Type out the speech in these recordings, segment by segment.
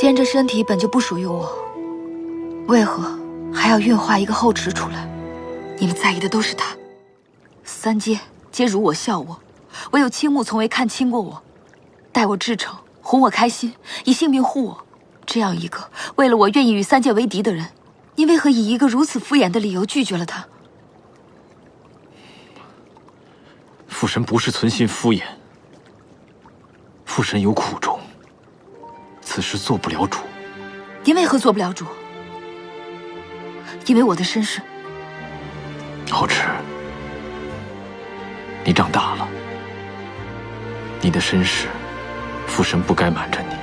既然这身体本就不属于我，为何还要运化一个后池出来？你们在意的都是他，三界皆辱我笑我，唯有青木从未看轻过我，待我至诚，哄我开心，以性命护我。这样一个为了我愿意与三界为敌的人，你为何以一个如此敷衍的理由拒绝了他？父神不是存心敷衍，父神有苦衷，此时做不了主。您为何做不了主？因为我的身世。皓齿，你长大了，你的身世，父神不该瞒着你。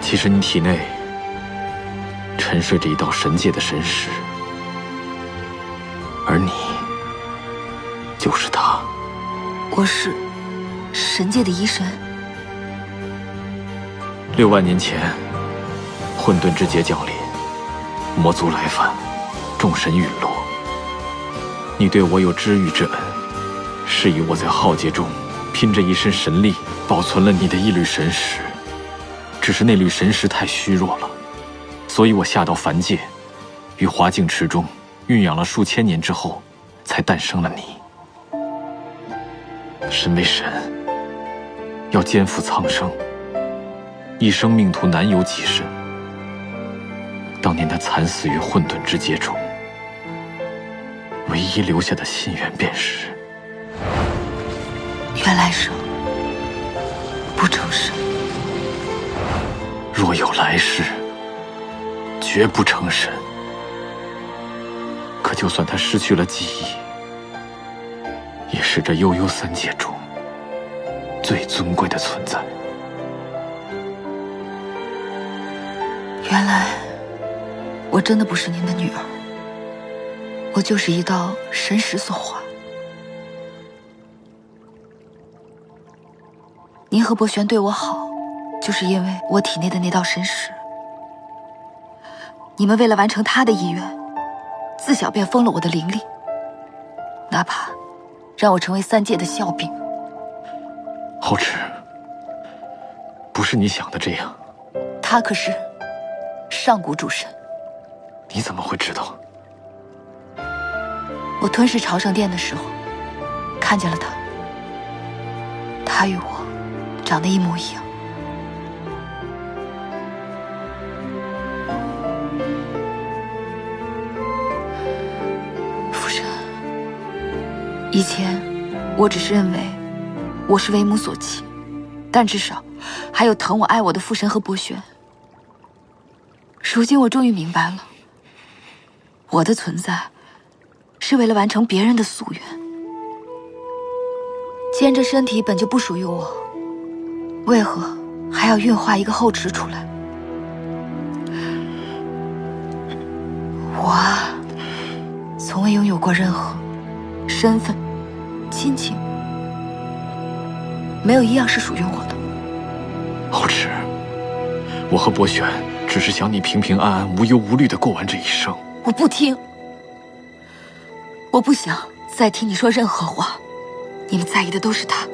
其实你体内沉睡着一道神界的神识，而你就是他。我是神界的遗神。6万年前，混沌之劫降临，魔族来犯，众神陨落。你对我有知遇之恩，是以我在浩劫中拼着一身神力，保存了你的一缕神识。只是那缕神识太虚弱了，所以我下到凡界，于华境池中孕养了数千年之后，才诞生了你。身为神，要肩负苍生，一生命途难有几甚。当年他惨死于混沌之劫中，唯一留下的心愿便是原来生不成神。若有来世，绝不成神。可就算他失去了记忆，也是这悠悠三界中最尊贵的存在。原来我真的不是您的女儿，我就是一道神识所化。您和博玄对我好，就是因为我体内的那道神识。你们为了完成他的意愿，自小便封了我的灵力，哪怕让我成为三界的笑柄。皓齿，不是你想的这样。他可是上古主神。你怎么会知道？我吞噬朝圣殿的时候，看见了他，他与我长得一模一样。父神，以前我只是认为我是为母所弃，但至少还有疼我爱我的父神和博玄。如今我终于明白了，我的存在是为了完成别人的夙愿。既然这身体本就不属于我，为何还要运化一个后池出来？我啊，从未拥有过任何身份、亲情，没有一样是属于我的。皓齿，我和博玄只是想你平平安安、无忧无虑地过完这一生。我不听，我不想再听你说任何话。你们在意的都是他。